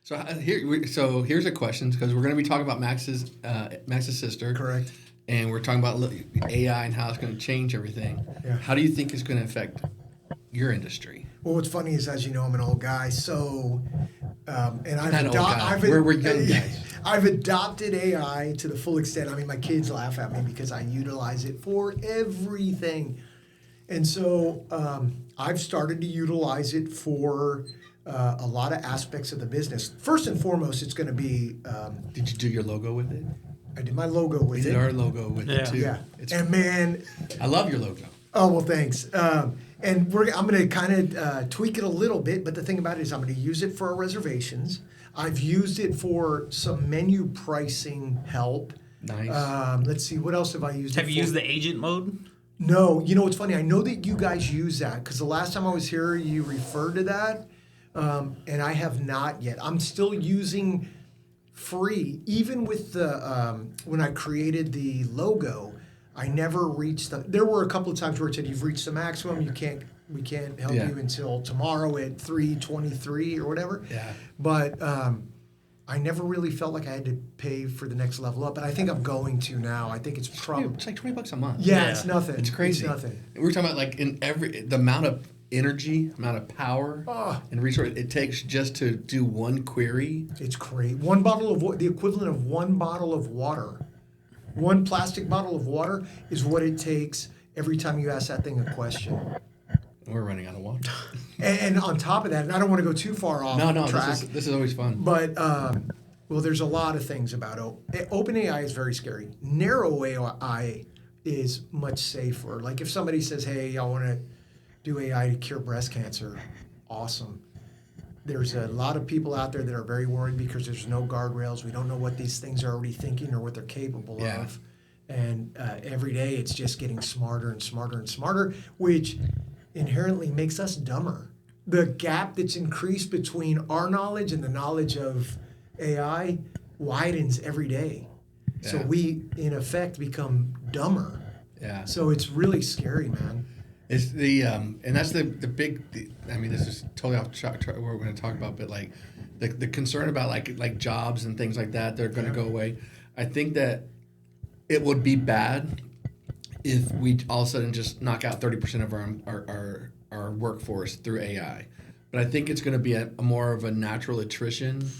Here's a question, because we're going to be talking about Max's sister. Correct. And we're talking about AI and how it's going to change everything. Yeah. How do you think it's going to affect your industry? Well, what's funny is, as you know, I'm an old guy, so and We're young guys. I've adopted AI to the full extent. I mean, my kids laugh at me because I utilize it for everything, and so I've started to utilize it for a lot of aspects of the business. First and foremost, it's going to be. Did you do your logo with it? I did my logo with it. We did our logo with it too. Yeah, and man, I love your logo. Oh well, thanks. And I'm going to kind of tweak it a little bit, but the thing about it is I'm going to use it for our reservations. I've used it for some menu pricing help. Nice. Let's see, what else have I used it for? Have you used the agent mode? No. You know what's funny? I know that you guys use that because the last time I was here, you referred to that, and I have not yet. I'm still using free. Even with the when I created the logo, I never reached the. There were a couple of times where it said you've reached the maximum. We can't help you until tomorrow at 3:23 or whatever. Yeah. But I never really felt like I had to pay for the next level up, but I think I'm going to now. I think it's probably It's like $20 a month. Yeah, it's nothing. It's crazy. It's nothing. We were talking about the amount of energy, amount of power and resource it takes just to do one query. It's great. One bottle of the equivalent of one bottle of water. One plastic bottle of water is what it takes every time you ask that thing a question. We're running out of water. And on top of that, and I don't want to go too far off track. This is always fun. But, well, there's a lot of things about OpenAI is very scary. Narrow AI is much safer. Like if somebody says, hey, I want to do AI to cure breast cancer, awesome. There's a lot of people out there that are very worried because there's no guardrails. We don't know what these things are already thinking or what they're capable of. And every day it's just getting smarter and smarter and smarter, which inherently makes us dumber. The gap that's increased between our knowledge and the knowledge of AI widens every day. Yeah. So we, in effect, become dumber. Yeah. So it's really scary, man. It's the and that's the big. I mean, this is totally off track what we're going to talk about, but like the concern about like jobs and things like that, they're going to go away. I think that it would be bad if we all of a sudden just knock out 30% of our workforce through AI. But I think it's going to be a more of a natural attrition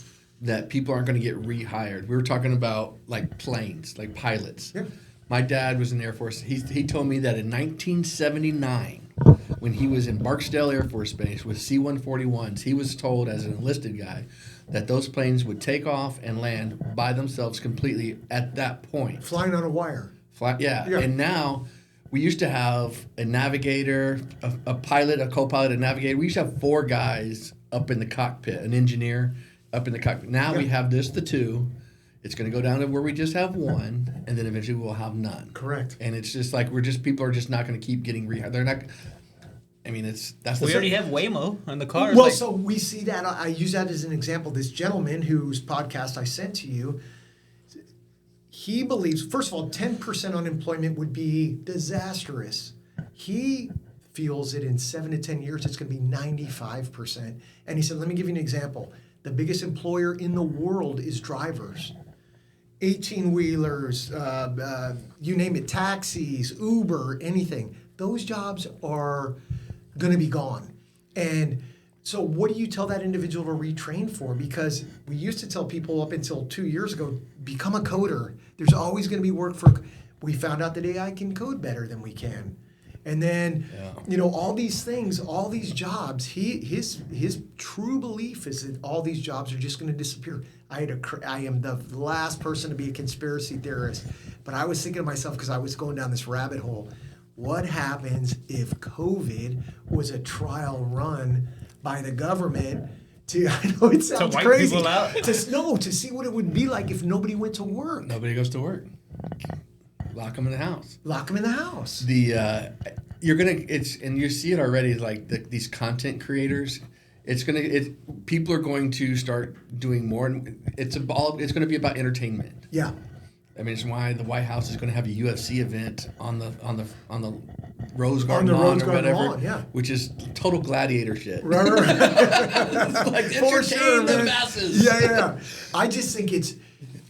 that people aren't going to get rehired. We were talking about like planes, like pilots. Yeah. My dad was in the Air Force. He told me that in 1979, when he was in Barksdale Air Force Base with C-141s, he was told as an enlisted guy that those planes would take off and land by themselves completely at that point. Flying on a wire. Yeah. And now we used to have a navigator, a pilot, a co-pilot, a navigator. We used to have 4 guys up in the cockpit, an engineer up in the cockpit. Now we have the 2. It's going to go down to where we just have 1, and then eventually we'll have none. Correct. And it's just like people are just not going to keep getting rehired. They're not. I mean, we already have Waymo on the cars. Well, so we see that. I use that as an example. This gentleman whose podcast I sent to you, he believes, first of all, 10% unemployment would be disastrous. He feels that in 7 to 10 years, it's going to be 95%. And he said, let me give you an example. The biggest employer in the world is drivers. 18-wheelers, you name it, taxis, Uber, anything. Those jobs are going to be gone. And so what do you tell that individual to retrain for? Because we used to tell people up until 2 years ago, become a coder. There's always going to be work for. We found out that AI can code better than we can. And then, all these things, all these jobs, his true belief is that all these jobs are just going to disappear. I am the last person to be a conspiracy theorist, but I was thinking to myself, because I was going down this rabbit hole, what happens if COVID was a trial run by the government I know it sounds to wipe crazy. People out? To see what it would be like if nobody went to work. Nobody goes to work. Lock them in the house. Lock them in the house. And you see it already, like these content creators. People are going to start doing more, and it's going to be about entertainment. Yeah. I mean, it's why the White House is going to have a UFC event on the Rose On Garden the lawn Rose or Garden whatever, lawn, yeah. which is total gladiator shit. Right. It's like For entertain sure, the man. masses. Yeah. I just think it's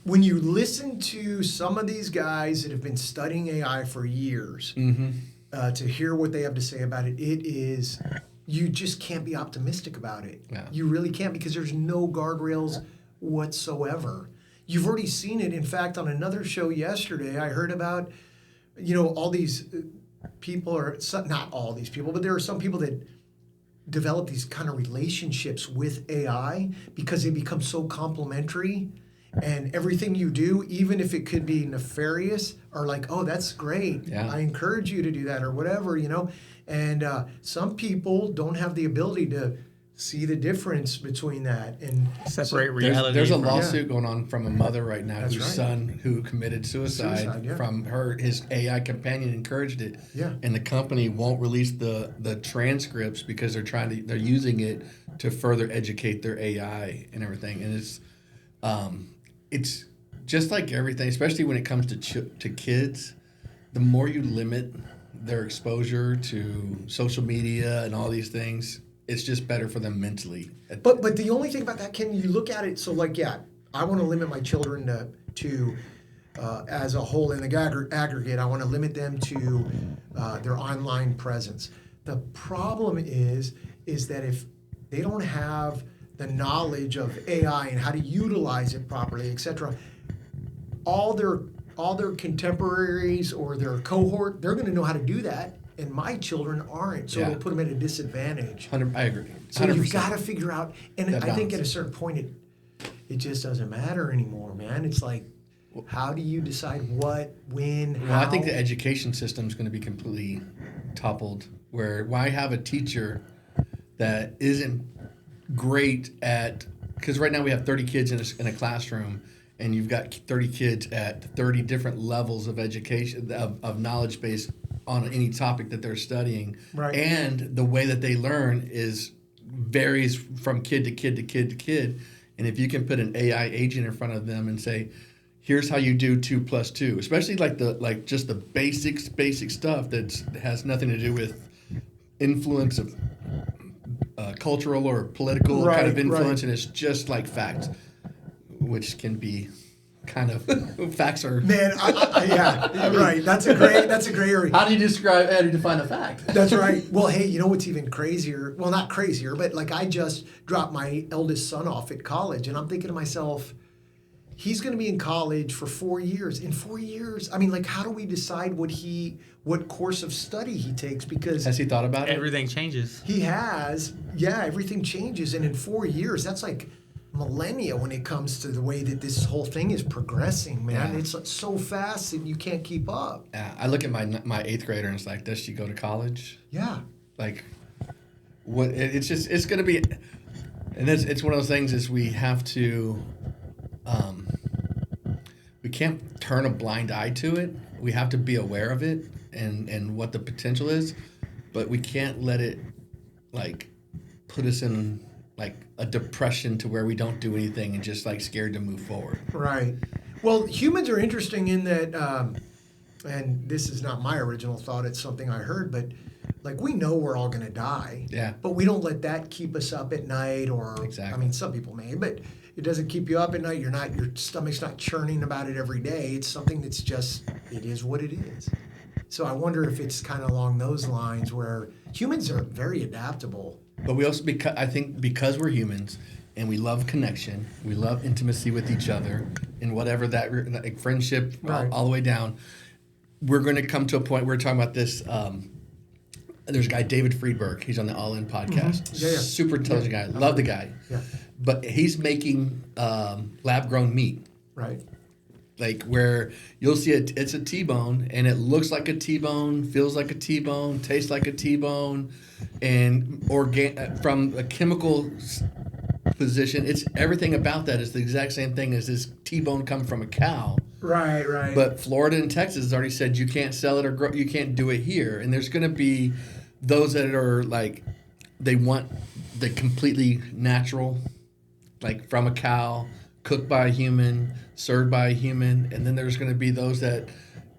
when you listen to some of these guys that have been studying AI for years, to hear what they have to say about it, it is you just can't be optimistic about it. Yeah. You really can't because there's no guardrails whatsoever. You've already seen it. In fact, on another show yesterday, I heard about all these people, or not all these people, but there are some people that develop these kind of relationships with AI because they become so complementary, and everything you do, even if it could be nefarious, are like, oh, that's great. Yeah. I encourage you to do that or whatever, And some people don't have the ability to see the difference between that and Separate reality. There's a from- lawsuit going on from a mother right now That's whose right. son who committed suicide yeah. from his AI companion encouraged it. Yeah. And the company won't release the transcripts because they're using it to further educate their AI and everything. And it's just like everything, especially when it comes to kids. The more you limit their exposure to social media and all these things, it's just better for them mentally. But the only thing about that, Ken, you look at it, so I want to limit my children to as a whole in the aggregate, I want to limit them to their online presence. The problem is that if they don't have the knowledge of AI and how to utilize it properly, etc., all their contemporaries or their cohort, they're going to know how to do that. And my children aren't, so Yeah. it'll put them at a disadvantage. I agree. 100%. So you've got to figure out, and That I think at balance. a certain point, it just doesn't matter anymore, man. It's like, how do you decide what, when, how? Well, I think the education system is going to be completely toppled. Why have a teacher that isn't great at? Because right now we have 30 kids in a classroom, and you've got 30 kids at 30 different levels of education of knowledge base on any topic that they're studying. Right. And the way that they learn varies from kid to kid to kid to kid. And if you can put an AI agent in front of them and say, here's how you do 2 + 2, especially just the basic stuff that has nothing to do with influence of cultural or political kind of Right, influence, right. and it's just like facts, which can be kind of facts are. Man, yeah, right. That's a great area. How do you define a fact? That's right. Well, hey, you know what's even crazier? Well, not crazier, but I just dropped my eldest son off at college, and I'm thinking to myself, he's going to be in college for 4 years. In 4 years, how do we decide what course of study he takes? Because Has he thought about it? Everything changes. he has, everything changes, and in 4 years, that's like millennia when it comes to the way that this whole thing is progressing, man. Yeah. It's so fast that you can't keep up. I look at my 8th grader and it's like, does she go to college? Yeah. Like, what? It's going to be, and it's one of those things is we have to, we can't turn a blind eye to it. We have to be aware of it and what the potential is, but we can't let it put us in a depression to where we don't do anything and just scared to move forward. Right. Well, humans are interesting in that, and this is not my original thought, it's something I heard, but we know we're all going to die. Yeah. But we don't let that keep us up at night, or, Exactly. some people may, but it doesn't keep you up at night. Your stomach's not churning about it every day. It's something that's just, it is what it is. So I wonder if it's kind of along those lines where humans are very adaptable. But we also, I think because we're humans and we love connection, we love intimacy with each other, and whatever that friendship Right. all the way down, we're going to come to a point. We're talking about this. There's a guy, David Friedberg. He's on the All In podcast. Mm-hmm. Yeah. Super intelligent guy. Love the guy. Yeah. But he's making lab-grown meat. Right. Where you'll see it's a T-bone, and it looks like a T-bone, feels like a T-bone, tastes like a T-bone, and from a chemical position, it's everything about that is the exact same thing as this T-bone come from a cow. Right. But Florida and Texas has already said you can't sell it or you can't do it here, and there's going to be those that are they want the completely natural, from a cow, cooked by a human, served by a human, and then there's going to be those that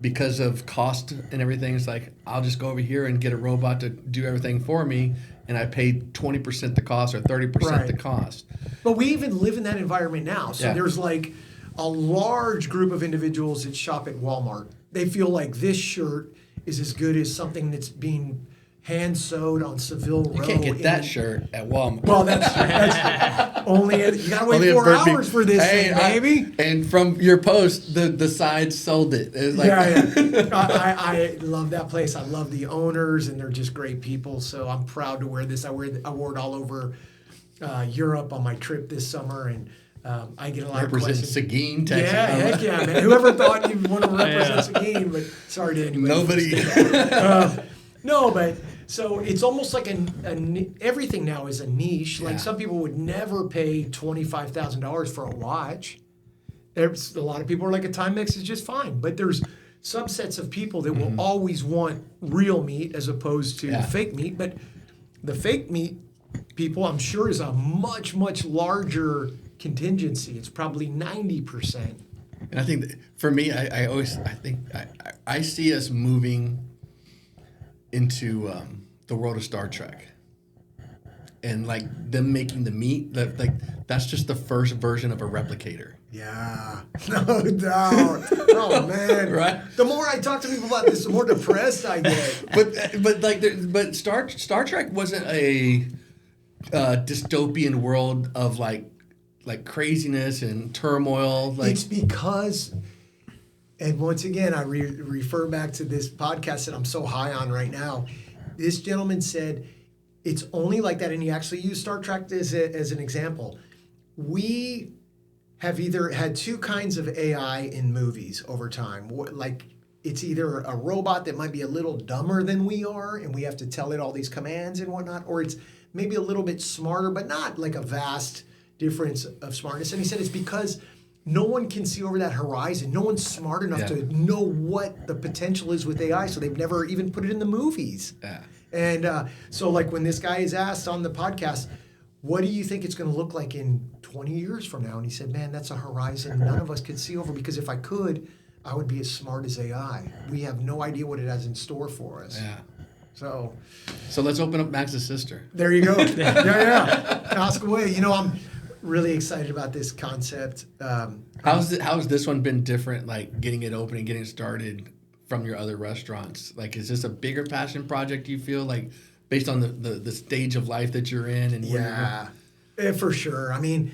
because of cost and everything, it's like, I'll just go over here and get a robot to do everything for me, and I paid 20% the cost or 30% the cost. But we even live in that environment now. So there's like a large group of individuals that shop at Walmart. They feel like this shirt is as good as something that's being hand sewed on Seville Row. You can't get that shirt at Walmart. Well, that's only you gotta wait 4 hours for this thing, baby. And from your post, the side sold it. It was like, I love that place. I love the owners, and they're just great people. So I'm proud to wear this. I wore it all over Europe on my trip this summer, and I get a lot of questions. Seguin, Texas. Yeah, heck yeah, man. Whoever thought you'd want to represent Seguin, but sorry to anybody. Nobody. No, but so it's almost like everything now is a niche. Like some people would never pay $25,000 for a watch. There's a lot of people are like a Timex is just fine, but there's subsets of people that will always want real meat as opposed to fake meat. But the fake meat people, I'm sure, is a much, much larger contingency. It's probably 90%. And I think that for me, I see us moving into the world of Star Trek, and like them making the meat, that's just the first version of a replicator. Yeah, no doubt. Oh man, right? The more I talk to people about this, the more depressed I get. But Star Trek wasn't a dystopian world of like craziness and turmoil. It's because. And once again, I refer back to this podcast that I'm so high on right now. This gentleman said it's only like that, and he actually used Star Trek as an example. We have either had two kinds of AI in movies over time. Like it's either a robot that might be a little dumber than we are, and we have to tell it all these commands and whatnot, or it's maybe a little bit smarter, but not like a vast difference of smartness. And he said it's because no one can see over that horizon. No one's smart enough to know what the potential is with AI, so they've never even put it in the movies. Yeah. And so like when this guy is asked on the podcast, what do you think it's going to look like in 20 years from now? And he said, man, that's a horizon none of us could see over, because if I could, I would be as smart as AI. We have no idea what it has in store for us. Yeah. So let's open up Max's sister. There you go. yeah. Ask away. I'm really excited about this concept. How's this one been different, like getting it open and getting it started from your other restaurants? Like, is this a bigger passion project, you feel, like based on the stage of life that you're in? And for sure. I mean,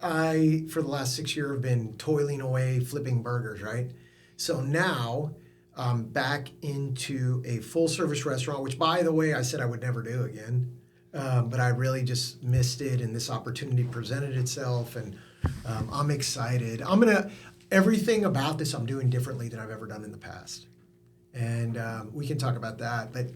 I, for the last 6 years, have been toiling away flipping burgers, right? So now I'm back into a full-service restaurant, which, by the way, I said I would never do again. But I really just missed it, and this opportunity presented itself, and I'm excited. Everything about this I'm doing differently than I've ever done in the past. And we can talk about that. But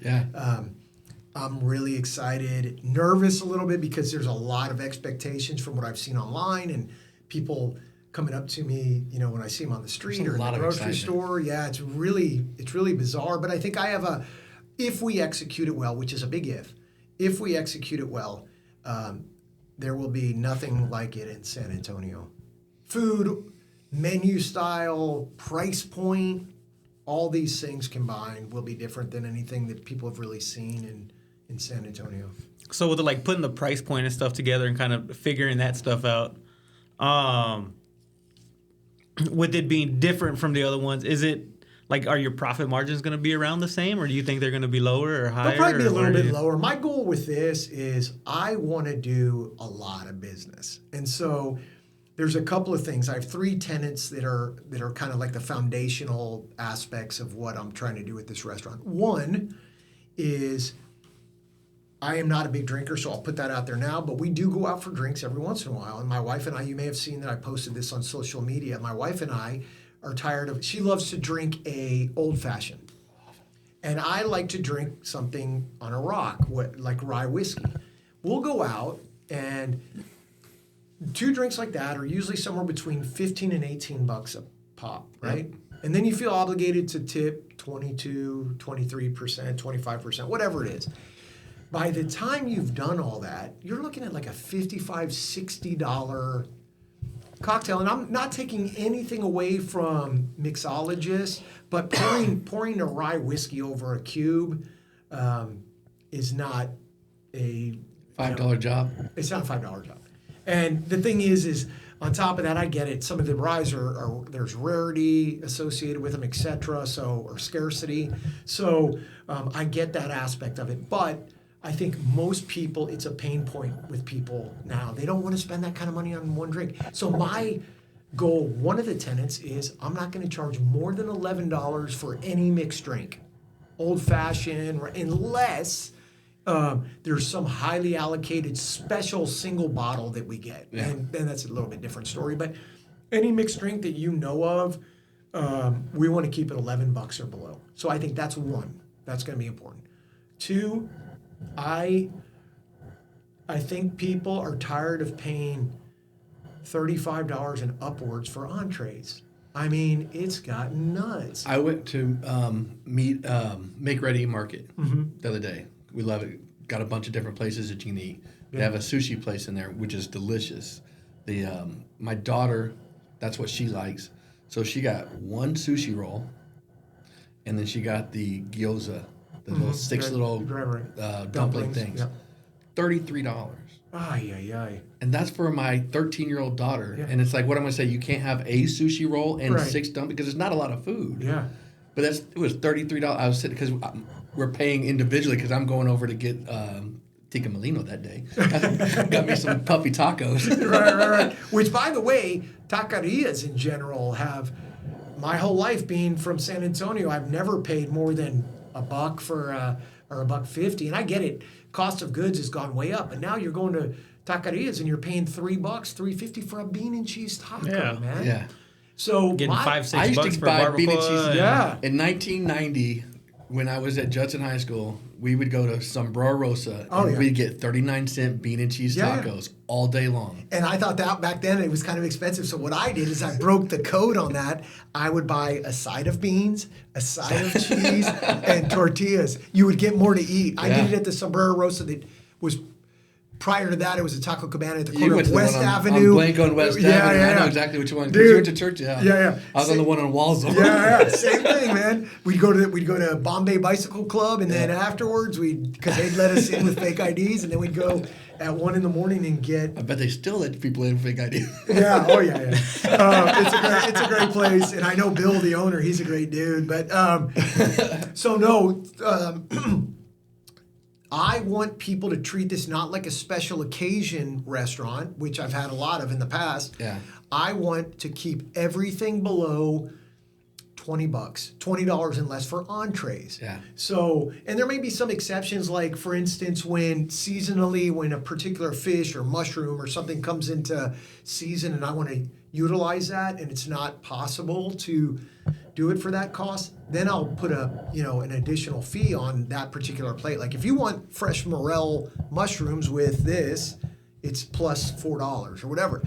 I'm really excited, nervous a little bit, because there's a lot of expectations from what I've seen online and people coming up to me, when I see them on the street or in the grocery store. Yeah, it's really bizarre. But I think I have if we execute it well, which is a big if we execute it well, there will be nothing like it in San Antonio. Food, menu style, price point, all these things combined will be different than anything that people have really seen in San Antonio. So with like putting the price point and stuff together and kind of figuring that stuff out, with it being different from the other ones, is it like, are your profit margins going to be around the same, or do you think they're going to be lower or higher? They'll probably be a little bit lower. My goal with this is I want to do a lot of business. And so there's a couple of things. I have 3 tenets that are kind of like the foundational aspects of what I'm trying to do with this restaurant. One is I am not a big drinker, so I'll put that out there now, but we do go out for drinks every once in a while. And my wife and I, you may have seen that I posted this on social media. My wife and I are tired of, she loves to drink a old fashioned. And I like to drink something on a rock, like rye whiskey. We'll go out, and 2 drinks like that are usually somewhere between $15 and $18 a pop, right? Yep. And then you feel obligated to tip 22, 23%, 25%, whatever it is. By the time you've done all that, you're looking at like a $55, $60 cocktail, and I'm not taking anything away from mixologists, but pouring a rye whiskey over a cube is not a $5 job. It's not a $5 job. And the thing is on top of that, I get it. Some of the ryes are there's rarity associated with them, etc. Or scarcity. So I get that aspect of it, but I think most people, it's a pain point with people now. They don't want to spend that kind of money on one drink. So my goal, one of the tenets is I'm not going to charge more than $11 for any mixed drink, old fashioned, unless there's some highly allocated special single bottle that we get. Yeah. And then that's a little bit different story. But any mixed drink that you know of, we want to keep it $11 or below. So I think that's one. That's going to be important. Two, I think people are tired of paying $35 and upwards for entrees. I mean, it's gotten nuts. I went to Make Ready Market the other day. We love it. Got a bunch of different places that you can eat. They have a sushi place in there, which is delicious. My daughter, that's what she likes. So she got one sushi roll, and then she got the gyoza, the little six little dumpling things. Yep. $33. Ay. And that's for my 13-year-old daughter. Yeah. And it's like, what am I going to say? You can't have a sushi roll and Right. 6 dumplings because it's not a lot of food. Yeah. But it was $33. I was sitting because we're paying individually because I'm going over to get tikka molino that day. Got me some puffy tacos. right. Which, by the way, taquerias in general have, my whole life being from San Antonio, I've never paid more than $1 for or $1.50, and I get it. Cost of goods has gone way up, but now you're going to taquerias and you're paying $3, $3.50 for a bean and cheese taco, man. Yeah. So Getting $5, I $6 used to for buy barbacoa. bean and cheese. Yeah. In 1990, when I was at Judson High School, we would go to Sombrero Rosa and we'd get 39-cent bean and cheese tacos all day long. And I thought that back then it was kind of expensive. So what I did is I broke the code on that. I would buy a side of beans, a side of cheese, and tortillas. You would get more to eat. I did it at the Sombrero Rosa that was. Prior to that, it was a Taco Cabana at the corner of West Avenue. On Blanco and West Avenue. I know exactly which one. Dude, you went to church, Yeah. I was on the one on Walsall. Yeah. Same thing, man. We'd go to Bombay Bicycle Club, and then afterwards, because they'd let us in with fake IDs, and then we'd go at 1 a.m. and get. I bet they still let people in with fake IDs. Yeah. Oh yeah. It's a great place, and I know Bill, the owner. He's a great dude. But so no. I want people to treat this not like a special occasion restaurant, which I've had a lot of in the past. Yeah. I want to keep everything below $20, $20 and less for entrees. Yeah. So, and there may be some exceptions, like for instance, when a particular fish or mushroom or something comes into season and I want to utilize that and it's not possible to do it for that cost, then I'll put an additional fee on that particular plate. Like if you want fresh morel mushrooms with this, it's plus $4 or whatever.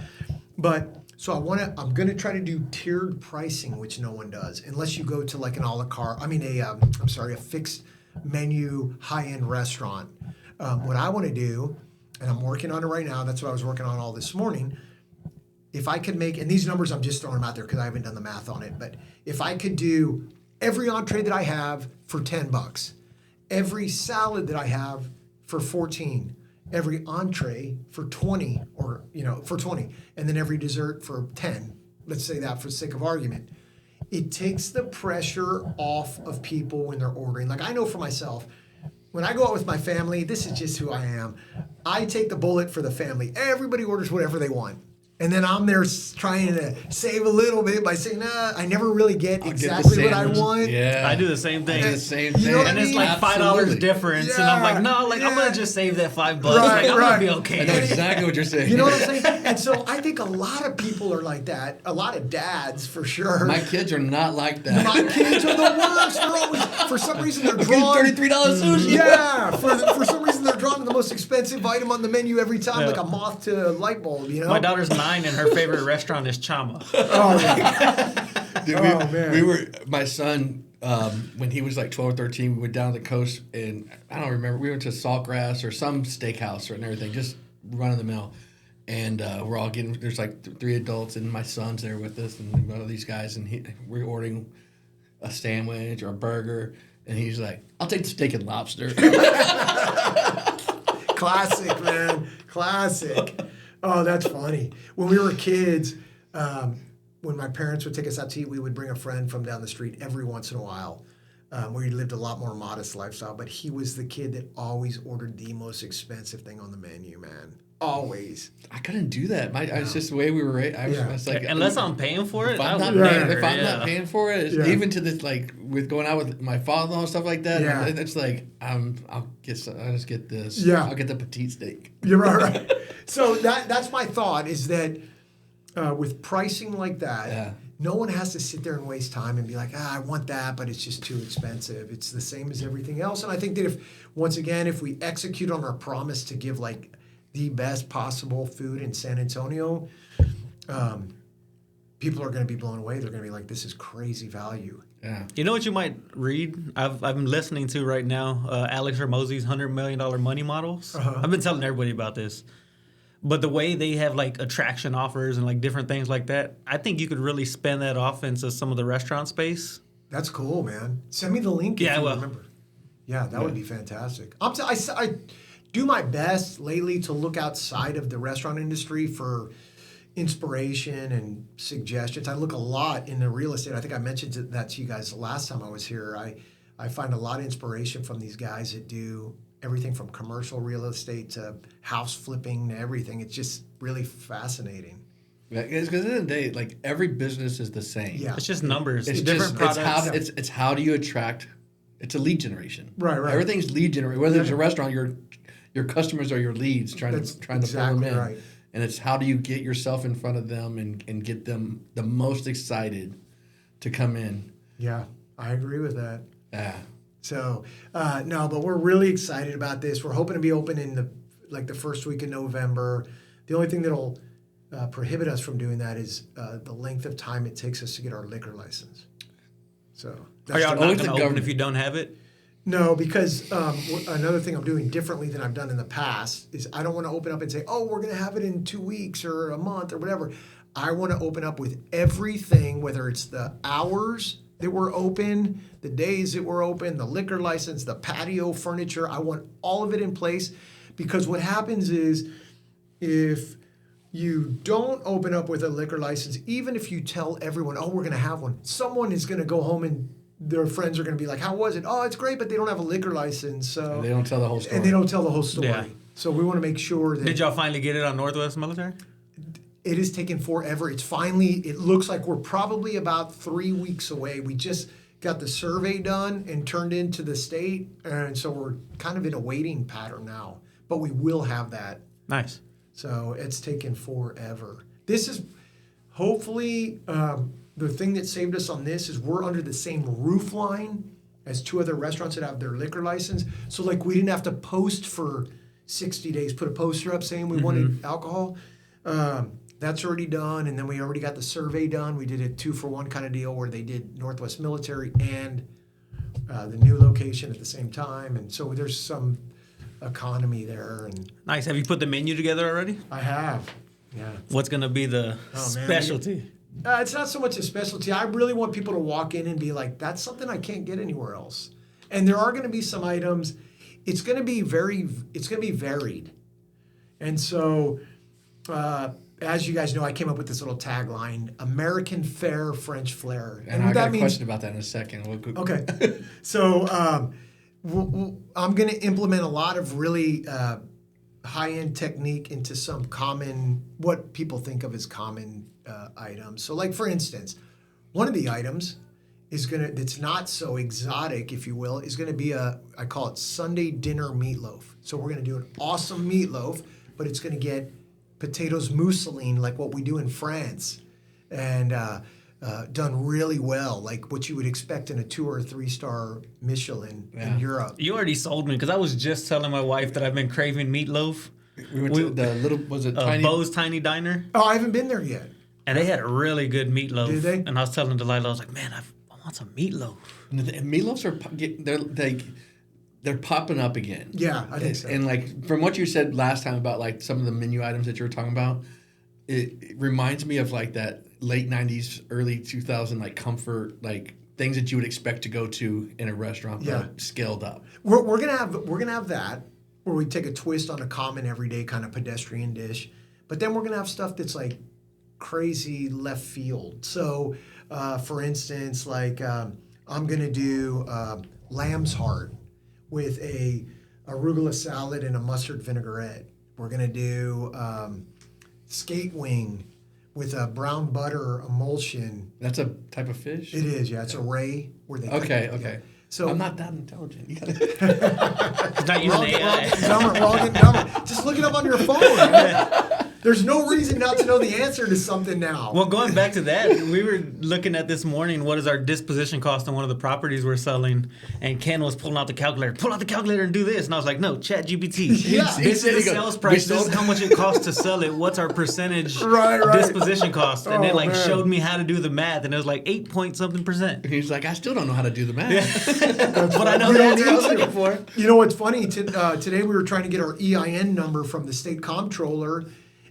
But so I'm going to try to do tiered pricing, which no one does, unless you go to like an a la carte. A fixed menu high-end restaurant. What I want to do, and I'm working on it right now. That's what I was working on all this morning. If I could make, and these numbers I'm just throwing them out there because I haven't done the math on it, but if I could do every entree that I have for $10, every salad that I have for $14, every entree for $20, and then every dessert for $10. Let's say that for the sake of argument. It takes the pressure off of people when they're ordering. Like I know for myself, when I go out with my family, this is just who I am. I take the bullet for the family. Everybody orders whatever they want. And then I'm there trying to save a little bit by saying, I never really get exactly what I want. Yeah. I do the same thing. I do the same thing. You know what And I it's mean? like $5 Absolutely. difference, and I'm like, no, I'm gonna just save that $5. Right, I'm right. gonna be okay. I know exactly what you're saying. You know what I'm saying? And so I think a lot of people are like that. A lot of dads, for sure. My kids are not like that. My kids are the worst. They're always, for some reason, they're drawn. $33 sushi. Yeah, for some reason they're drawn to the most expensive item on the menu every time, Yeah. like a moth to a light bulb. You know. My daughter's 9, and her favorite restaurant is Chama. Oh yeah. Dude, man. My son, when he was like 12 or 13, we went down to the coast, and I don't remember, we went to Saltgrass or some steakhouse and everything, just run of the mill. and we're all getting. There's like 3 adults, and my son's there with us, and one of these guys, and we're ordering a sandwich or a burger, and he's like, "I'll take the steak and lobster." Classic, man. Classic. Oh, that's funny. When we were kids, when my parents would take us out to eat, we would bring a friend from down the street every once in a while. Where he lived a lot more modest lifestyle, but he was the kid that always ordered the most expensive thing on the menu, man. Always. I couldn't do that. It's just the way we were raised. I was like, unless I'm paying for it, if I'm not paying for it, even to this, like with going out with my father-in-law and stuff like that, it's like I'll just get this. Yeah. I'll get the petite steak. You're right. So that's my thought is that with pricing like that, no one has to sit there and waste time and be like, I want that, but it's just too expensive. It's the same as everything else. And I think that if we execute on our promise to give like the best possible food in San Antonio, people are going to be blown away. They're going to be like, this is crazy value. Yeah. You know what you might read? I've been listening to right now Alex Hormozi's $100 million money models. I've been telling everybody about this. But the way they have like attraction offers and like different things like that, I think you could really spin that off into some of the restaurant space. That's cool, man. Send me the link if you remember. Yeah, that would be fantastic. I do my best lately to look outside of the restaurant industry for inspiration and suggestions. I look a lot in the real estate. I think I mentioned that to you guys the last time I was here. I find a lot of inspiration from these guys that do everything from commercial real estate to house flipping to everything. It's just really fascinating. Yeah, because at the end of the day, like every business is the same. Yeah. It's just numbers. It's different products. It's how do you attract? It's a lead generation. Right. Everything's lead generation. Whether it's a restaurant, your customers are your leads trying to pull them in. Right. And it's how do you get yourself in front of them and get them the most excited to come in. Yeah, I agree with that. Yeah. So, no, but we're really excited about this. We're hoping to be open in the first week of November. The only thing that'll prohibit us from doing that is the length of time it takes us to get our liquor license. So, Are y'all not going to open if you don't have it? No, because another thing I'm doing differently than I've done in the past is I don't want to open up and say, oh, we're going to have it in 2 weeks or a month or whatever. I want to open up with everything, whether it's the hours that we're open, the days that we're open, the liquor license, the patio furniture. I want all of it in place, because what happens is if you don't open up with a liquor license, even if you tell everyone, oh, we're going to have one, someone is going to go home and their friends are going to be like, how was it? Oh, it's great, but they don't have a liquor license. So And they don't tell the whole story. And they don't tell the whole story. Yeah. So we want to make sure that... Did y'all finally get it on Northwest Military? It has taken forever. It looks like we're probably about 3 weeks away. We just got the survey done and turned into the state. And so we're kind of in a waiting pattern now. But we will have that. Nice. So it's taken forever. This is hopefully the thing that saved us on this is we're under the same roof line as 2 other restaurants that have their liquor license. So like we didn't have to post for 60 days, put a poster up saying we wanted alcohol. That's already done, and then we already got the survey done. We did a 2-for-1 kind of deal where they did Northwest Military and the new location at the same time, and so there's some economy there. And Nice. Have you put the menu together already? I have, yeah. What's going to be the specialty? It's not so much a specialty. I really want people to walk in and be like, that's something I can't get anywhere else. And there are going to be some items. It's going to be varied, and so. As you guys know, I came up with this little tagline: American Fare, French Flair. And I got a question about that in a second. Okay. So I'm going to implement a lot of really high-end technique into some what people think of as common items. So like, for instance, one of the items that's not so exotic, if you will, is going to be I call it Sunday dinner meatloaf. So we're going to do an awesome meatloaf, but it's going to get potatoes mousseline like what we do in France, and done really well, like what you would expect in a 2 or 3 star Michelin in Europe. You already sold me, because I was just telling my wife that I've been craving meatloaf. We went to the little, was it Tiny? Bo's Tiny Diner. Oh, I haven't been there yet. And they had a really good meatloaf. Did they? And I was telling Delilah, I was like, man, I want some meatloaf. And the meatloafs they're popping up again. Yeah, I think so. And like from what you said last time about like some of the menu items that you were talking about, it reminds me of like that late 90s, early 2000 like comfort, like things that you would expect to go to in a restaurant, but scaled up. We're gonna have that where we take a twist on a common everyday kind of pedestrian dish, but then we're gonna have stuff that's like crazy left field. So, for instance, like I'm gonna do lamb's heart with a arugula salad and a mustard vinaigrette. We're gonna do skate wing with a brown butter emulsion. That's a type of fish? It is, yeah. It's a ray where they Okay. So I'm not that intelligent. You gotta It's not using AI. We're all getting dumber. Just look it up on your phone. Man. There's no reason not to know the answer to something now. Well, going back to that, we were looking at this morning, what is our disposition cost on one of the properties we're selling? And Ken was pulling out the calculator. Pull out the calculator and do this. And I was like, no, ChatGPT. Yeah. This is the sales price. This is how much it costs to sell it. What's our percentage disposition cost? And it like showed me how to do the math. And it was like 8-point-something%. He's like, I still don't know how to do the math. But I know the answer I was looking for. You know what's funny? Today we were trying to get our EIN number from the state comptroller.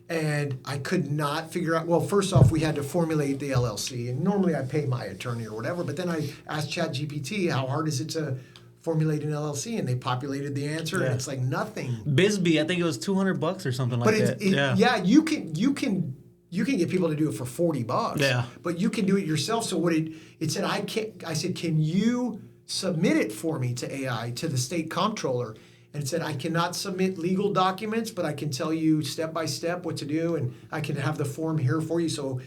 And I could not figure out, well, first off, we had to formulate the LLC. And normally I pay my attorney or whatever. But then I asked ChatGPT, how hard is it to formulate an LLC? And they populated the answer. And it's like nothing. Bisbee, I think it was $200 or something like that. Yeah, you can get people to do it for $40. Yeah. But you can do it yourself. So what it said, I said, can you submit it for me to AI, to the state comptroller? And it said, I cannot submit legal documents, but I can tell you step by step what to do, and I can have the form here for you. So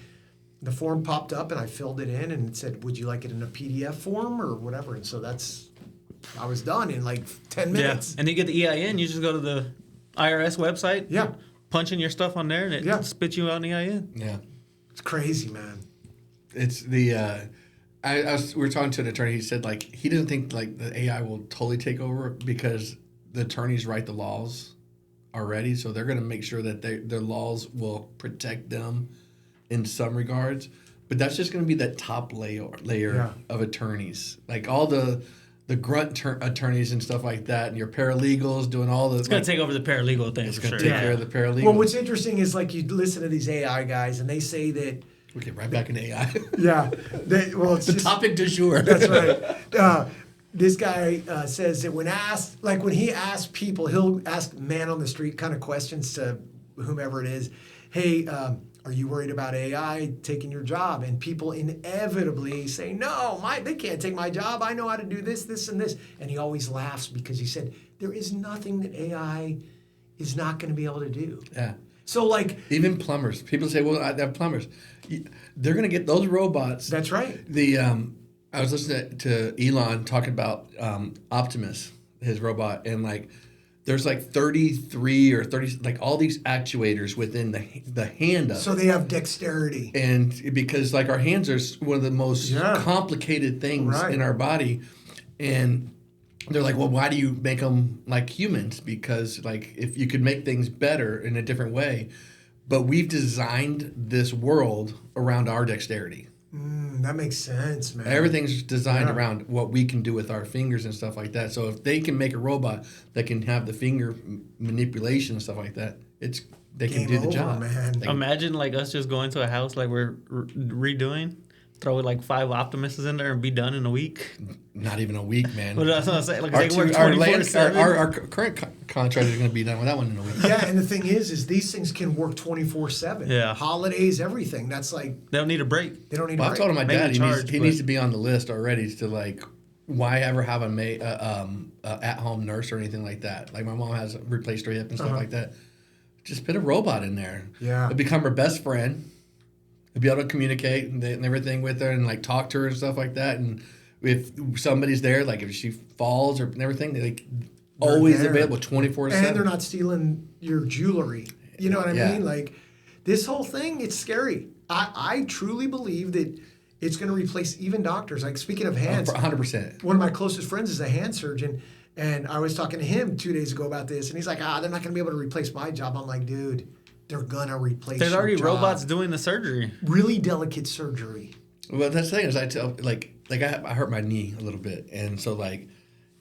the form popped up, and I filled it in, and it said, would you like it in a PDF form or whatever? And so I was done in like 10 minutes. Yeah. And you get the EIN, you just go to the IRS website, punch in your stuff on there, and it spits you out an EIN. Yeah. It's crazy, man. It's the... we were talking to an attorney. He said, like, he doesn't think, like, the AI will totally take over because the attorneys write the laws already, so they're going to make sure that their laws will protect them in some regards. But that's just going to be that top layer of attorneys, like all the grunt attorneys and stuff like that, and your paralegals doing all the. It's going to take over the paralegal thing. It's for going sure. to take care of the paralegals. Well, what's interesting is like you listen to these AI guys, and they say that. We get right back into AI. Yeah, it's the topic du jour. That's right. This guy says that when he asks people, he'll ask man on the street kind of questions to whomever it is. Hey, are you worried about AI taking your job? And people inevitably say, no, they can't take my job. I know how to do this, this, and this. And he always laughs because he said, there is nothing that AI is not going to be able to do. Yeah. So like even plumbers, people say, well, I have plumbers. They're going to get those robots. That's right. I was listening to Elon talking about Optimus, his robot, and like there's like 33 or 30, like all these actuators within the hand of it. So they have dexterity. And because like our hands are one of the most complicated things in our body, and they're like, well, why do you make them like humans? Because like if you could make things better in a different way, but we've designed this world around our dexterity. That makes sense, man. Everything's designed around what we can do with our fingers and stuff like that. So if they can make a robot that can have the finger manipulation and stuff like that, they can do the job. Man. Imagine like us just going to a house like we're redoing, throw like 5 Optimuses in there and be done in a week. Not even a week, man. But that's what I'm saying. Like our current contract is going to be done with that one in a week. Yeah, and the thing is these things can work 24/7. Yeah. Holidays, everything. That's like they don't need a break. They don't need a break. I told my dad he needs to be on the list already to like, why ever have a at-home nurse or anything like that? Like my mom has replaced her hip and stuff like that. Just put a robot in there. Yeah. It'll become her best friend. It'll be able to communicate and everything with her and like talk to her and stuff like that. And if somebody's there, like if she falls or everything, they're always available 24/7. And they're not stealing your jewelry. You know what I mean? Like this whole thing, it's scary. I truly believe that it's going to replace even doctors. Like speaking of hands, 100%. One of my closest friends is a hand surgeon. And I was talking to him 2 days ago about this, and he's like, they're not going to be able to replace my job. I'm like, dude, they're going to replace There's already your job. robots doing the surgery. Really delicate surgery. Well, that's the thing is I tell, like I hurt my knee a little bit. And so, like,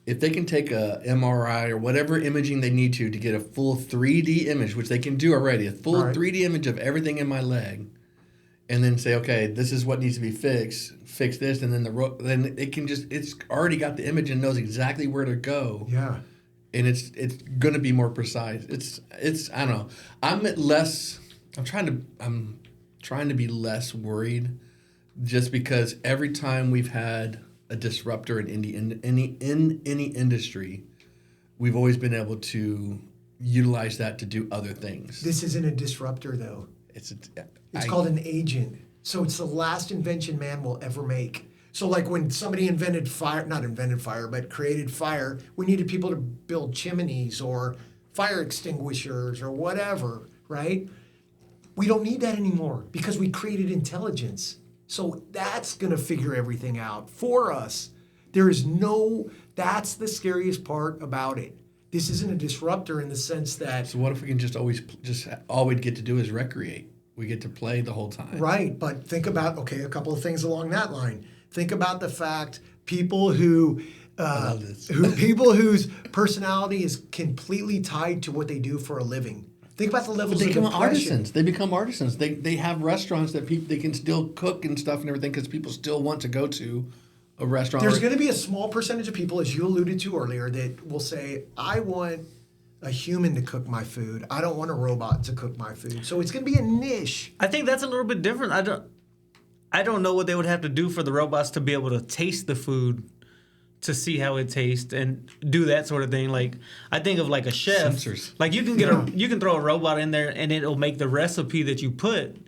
if they can take a MRI or whatever imaging they need to get a full 3D image, which they can do already, a full 3D image of everything in my leg, and then say, okay, this is what needs to be fixed, fix this, and then then it can just, it's already got the image and knows exactly where to go. Yeah. And it's going to be more precise. It's I don't know. I'm trying to be less worried, just because every time we've had a disruptor in any industry, we've always been able to utilize that to do other things. This isn't a disruptor, though. It's called an agent. So it's the last invention man will ever make. So like when somebody created fire, we needed people to build chimneys or fire extinguishers or whatever, right? We don't need that anymore because we created intelligence. So that's going to figure everything out for us. That's the scariest part about it. This isn't a disruptor in the sense that... So what if we can all we get to do is recreate? We get to play the whole time. Right, but think about, a couple of things along that line. Think about the fact people whose personality is completely tied to what they do for a living. Think about the levels of depression. Artisans. They become artisans. They have restaurants that they can still cook and stuff and everything because people still want to go to a restaurant. There's going to be a small percentage of people, as you alluded to earlier, that will say, I want a human to cook my food. I don't want a robot to cook my food. So it's going to be a niche. I think that's a little bit different. I don't know what they would have to do for the robots to be able to taste the food, to see how it tastes and do that sort of thing. Like, I think of like a chef. Sensors. Like you can you can throw a robot in there and it'll make the recipe that you put.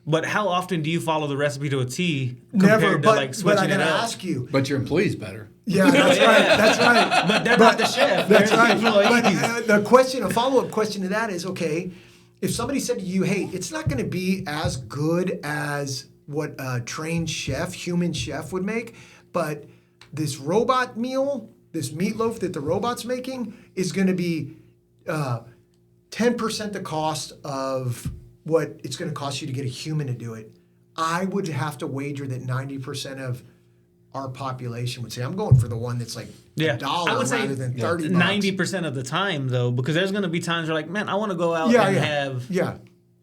But how often do you follow the recipe to a T compared to like switching but I gotta it up? ask you. But your employee's better. Yeah, that's right. That's right. But they're not the chef. That's They're right. the employees. But a follow-up question to that is, okay, if somebody said to you, hey, it's not going to be as good as what a trained chef, human chef would make, but this robot meal, this meatloaf that the robot's making is going to be 10% the cost of what it's going to cost you to get a human to do it. I would have to wager that 90% of our population would say, I'm going for the one that's like $1 I would say rather than $30. 90% of the time, though, because there's going to be times where like, man, I want to go out and have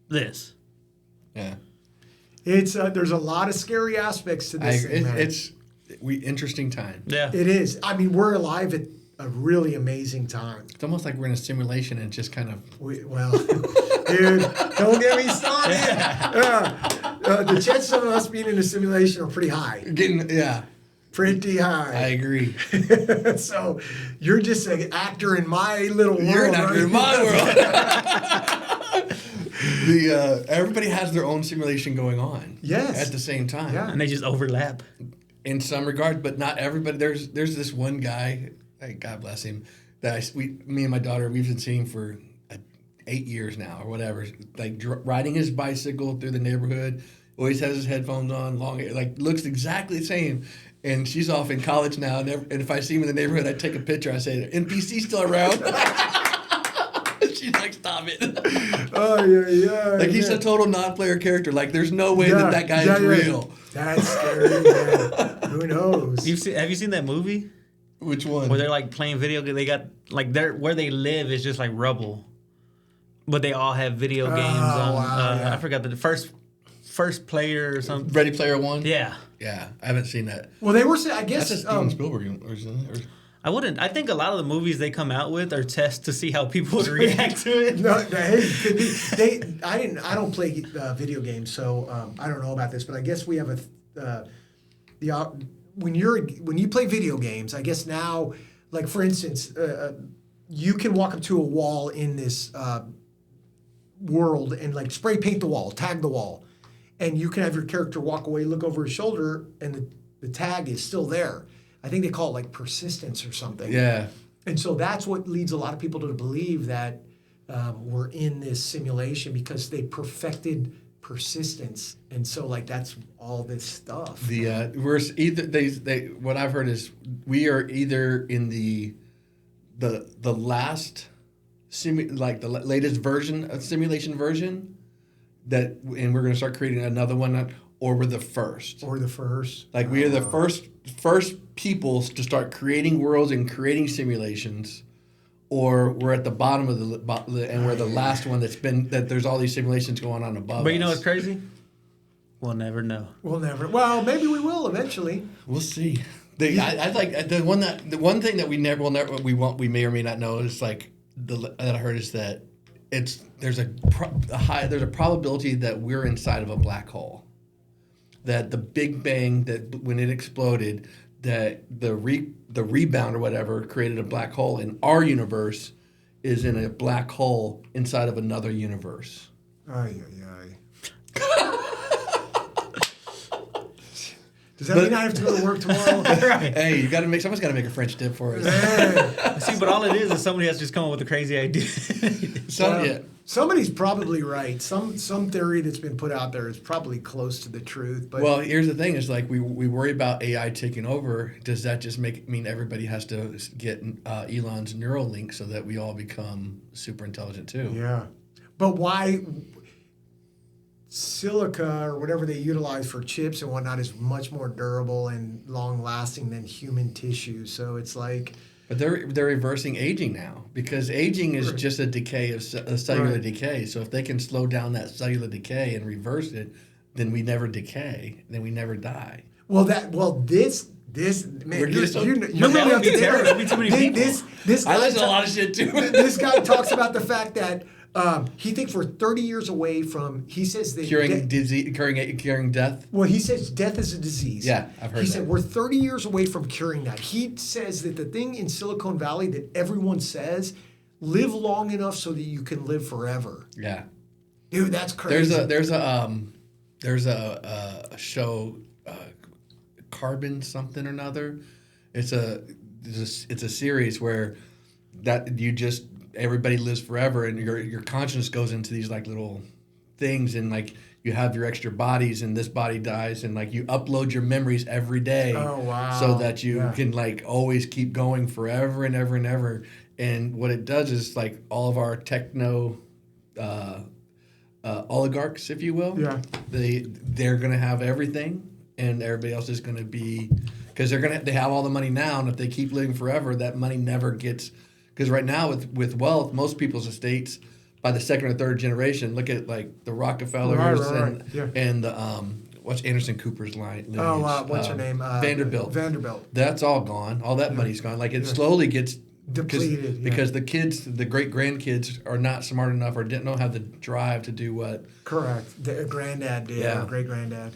this. Yeah. It's there's a lot of scary aspects to this thing, man. It's interesting time. Yeah. It is. I mean, we're alive at a really amazing time. It's almost like we're in a simulation and just kind of... Dude, don't get me started. The chances of us being in a simulation are pretty high. Pretty high. I agree. So you're just an actor in my little world. You're an actor in my world. Everybody has their own simulation going on. Yes. At the same time. Yeah. And they just overlap. In some regard, but not everybody. There's this one guy, God bless him, that me and my daughter, we've been seeing for 8 years now or whatever. Like riding his bicycle through the neighborhood, always has his headphones on, long hair, like looks exactly the same. And she's off in college now, and if I see him in the neighborhood, I take a picture. I say, "NPC still around?" She's like, "Stop it!" Oh yeah. Like he's a total non-player character. Like there's no way that guy is real. That's scary, man. Who knows? Have you seen that movie? Which one? Where they're like playing video games. They got like where they live is just like rubble, but they all have video games on. Wow, I forgot the first player or something. Ready Player One. Yeah. Yeah, I haven't seen that. Well, they were saying, I guess. That's a Steven Spielberg. Or I wouldn't. I think a lot of the movies they come out with are tests to see how people would react to it. No, hey, could be. I don't play video games, so I don't know about this. But I guess we have when you play video games, I guess now, like for instance, you can walk up to a wall in this world and like spray paint the wall, tag the wall, and you can have your character walk away, look over his shoulder, and the tag is still there. I think they call it like persistence or something. Yeah. And so that's what leads a lot of people to believe that we're in this simulation because they perfected persistence. And so like that's all this stuff. We're either what I've heard is we are either in the last the latest version of simulation version and we're going to start creating another one, or we're the first. Or the first. Like we are the first peoples to start creating worlds and creating simulations, or we're at the bottom of and we're the last one that there's all these simulations going on above. But you know us. what's crazy? We'll never know. We'll never. Well, maybe we will eventually. We'll see. I like the one thing that we may or may not know is like that I heard is that there's a probability that we're inside of a black hole. That the Big Bang, that when it exploded, that the rebound or whatever created a black hole, and our universe is in a black hole inside of another universe. Ay, ay, ay. Does that mean I have to go to work tomorrow? Right. Hey, someone's got to make a French dip for us. See, but all it is somebody has to just come up with a crazy idea. Somebody's probably right. Some theory that's been put out there is probably close to the truth. But well, here's the thing: is like we worry about AI taking over. Does that just mean everybody has to get Elon's Neuralink so that we all become super intelligent too? Yeah, but why? Silica or whatever they utilize for chips and whatnot is much more durable and long lasting than human tissue. So it's like. But they're reversing aging now, because aging is just a decay of cellular decay. So if they can slow down that cellular decay and reverse it, then we never decay, then we never die. This man, you're that really would be terrible. There'd be too many people. This I listen to a lot of shit too. This guy talks about the fact that he thinks we're 30 years away from. He says that curing death. Well, he says death is a disease. Yeah, I've heard that. He said we're 30 years away from curing that. He says that the thing in Silicon Valley that everyone says, live long enough so that you can live forever. Yeah, dude, that's crazy. There's a show, Carbon something or another. It's a series where everybody lives forever, and your conscience goes into these like little things, and like you have your extra bodies, and this body dies, and like you upload your memories every day. Oh wow! So that you can like always keep going forever and ever and ever. And what it does is like all of our techno oligarchs, if you will. Yeah. They're gonna have everything, and everybody else is gonna be, because they have all the money now, and if they keep living forever, that money never gets. Because right now with wealth, most people's estates by the second or third generation. Look at like the Rockefellers and the what's Anderson Cooper's lineage? What's her name? Vanderbilt. That's all gone. All that money's gone. Like it slowly gets depleted because the kids, the great grandkids, are not smart enough or didn't have the drive to do what. Correct. The granddad did. Yeah. Great granddad.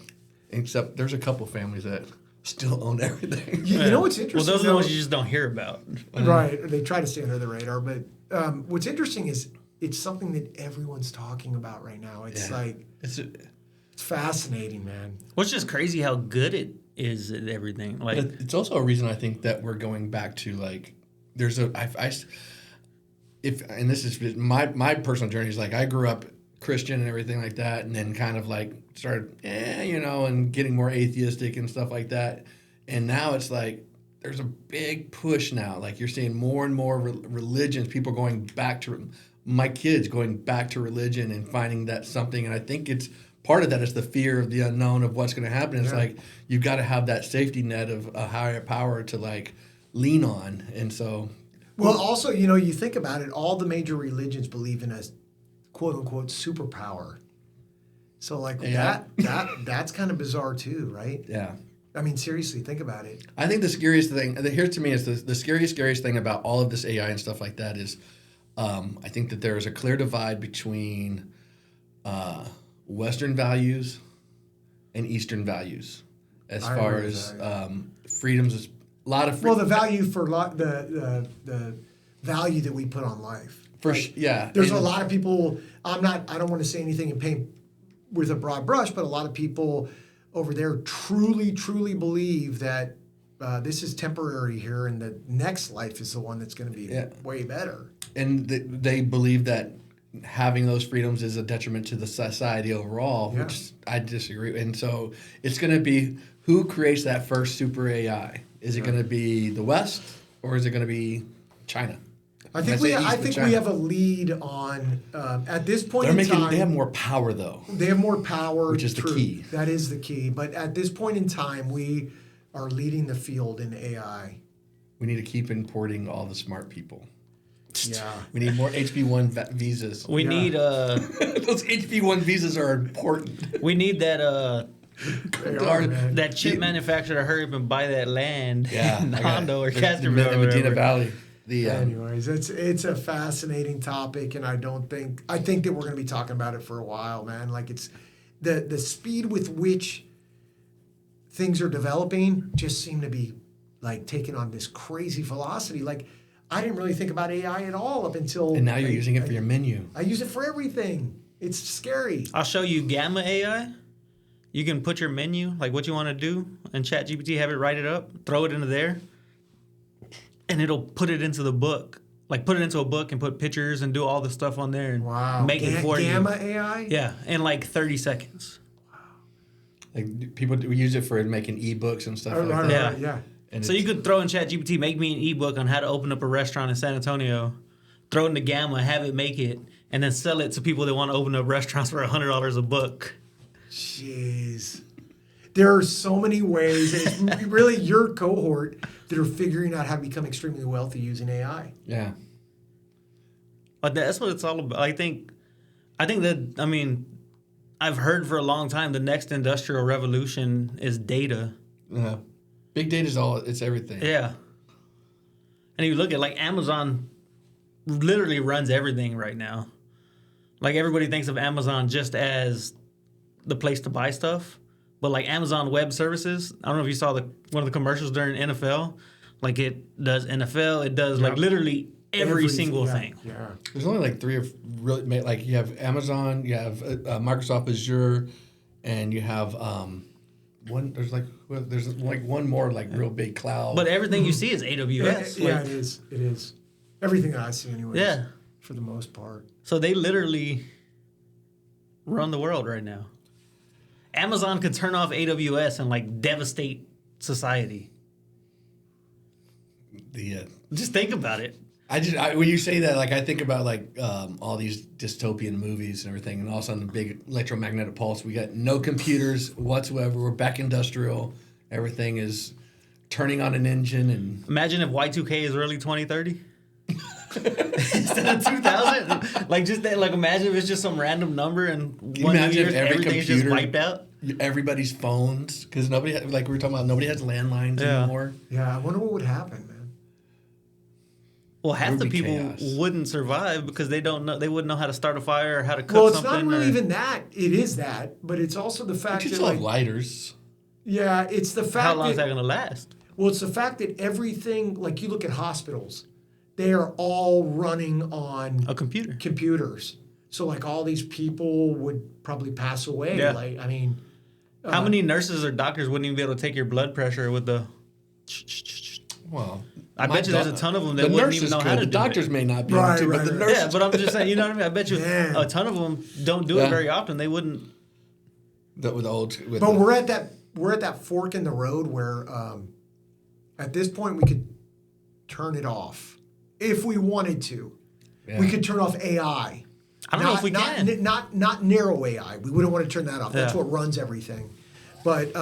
Except there's a couple families that still own everything. You know what's interesting? Well, those are the ones you just don't hear about. Right. They try to stay under the radar. But what's interesting is it's something that everyone's talking about right now. It's like it's fascinating, man. Well, it's just crazy how good it is at everything. Like it's also a reason I think that we're going back to like there's and this is my personal journey is like I grew up Christian and everything like that, and then kind of like started, and getting more atheistic and stuff like that. And now it's like there's a big push now. Like you're seeing more and more religions, people going back to, my kids going back to religion and finding that something. And I think it's part of that is the fear of the unknown of what's going to happen. It's like you've got to have that safety net of a higher power to like lean on. And so. Well, also, you think about it, all the major religions believe in a quote unquote superpower. So like that's kind of bizarre too, right? Yeah. I mean, seriously, think about it. I think the scariest thing, here to me is the scariest thing about all of this AI and stuff like that is I think that there is a clear divide between Western values and Eastern values as far as freedoms. A lot of well, the value for the value that we put on life. There's a lot of people. I don't want to say anything and paint with a broad brush, but a lot of people over there truly believe that this is temporary here, and the next life is the one that's going to be way better. And they believe that having those freedoms is a detriment to the society overall, which I disagree. And so it's going to be who creates that first super AI. Is it going to be the West or is it going to be China? I think we have a lead on at this point in time. They have more power though. They have more power, which is the key. That is the key. But at this point in time, we are leading the field in AI. We need to keep importing all the smart people. Yeah. We need more HB1 visas. We need those HB1 visas are important. We need that man. that chip manufacturer to hurry up and buy that land in Hondo or Casterville Casterville or Medina whatever. Valley. Anyways, it's a fascinating topic, and I think that we're going to be talking about it for a while, man. Like it's the speed with which things are developing just seem to be like taking on this crazy velocity. Like I didn't really think about AI at all up until. And now you're using it for your menu. I use it for everything. It's scary. I'll show you Gamma AI. You can put your menu, like what you want to do, and ChatGPT have it write it up, throw it into there, and it'll put it into the book. Like put it into a book and put pictures and do all the stuff on there and make it for Gamma you. AI? Yeah, in like 30 seconds. Like people use it for making ebooks and stuff like that. Yeah. And so you could throw in ChatGPT, make me an ebook on how to open up a restaurant in San Antonio, throw it into Gamma, have it make it, and then sell it to people that want to open up restaurants for $100 a book. Jeez. There are so many ways, and it's really your cohort that are figuring out how to become extremely wealthy using AI. Yeah. But that's what it's all about. I think that, I mean, I've heard for a long time the next industrial revolution is data. Yeah. Big data it's everything. Yeah. And you look at like Amazon literally runs everything right now. Like everybody thinks of Amazon just as the place to buy stuff. But like Amazon Web Services, I don't know if you saw one of the commercials during NFL. Like it does NFL, it does like literally every single thing. Yeah. There's only like three of really like you have Amazon, you have Microsoft Azure, and you have there's one more like real big cloud. But everything you see is AWS. Yeah, it is. It is. Everything that I see anyways. Yeah. For the most part. So they literally run the world right now. Amazon could turn off AWS and like devastate society. Just think about it. When you say that, like I think about like all these dystopian movies and everything, and all of a sudden the big electromagnetic pulse. We got no computers whatsoever. We're back industrial. Everything is turning on an engine. And imagine if Y2K is really 2030 instead of 2000. Like just that. Like imagine if it's just some random number and one year everything's just wiped out. Everybody's phones, because nobody like we were talking about. Nobody has landlines anymore. Yeah, I wonder what would happen, man. Well, half the people wouldn't survive because they don't know. They wouldn't know how to start a fire or how to cook well, it's something. not really even that. It is that, but it's also the fact But you that still have lighters. Yeah, it's the fact. How long is that going to last? Well, it's the fact that everything, like you look at hospitals, they are all running on a computer. Computers. So like all these people would probably pass away. Yeah. Like I mean, how many nurses or doctors wouldn't even be able to take your blood pressure with the? Well, I bet you there's a ton of them that wouldn't even know how to do it. The doctors may not be able to, but the nurses. Yeah, but I'm just saying, you know what I mean? I bet you a ton of them don't do it very often. They wouldn't. But we're at that fork in the road where, at this point, we could turn it off if we wanted to. Yeah. We could turn off AI. I don't know if we can. Not narrow AI. We wouldn't want to turn that off. That's what runs everything. But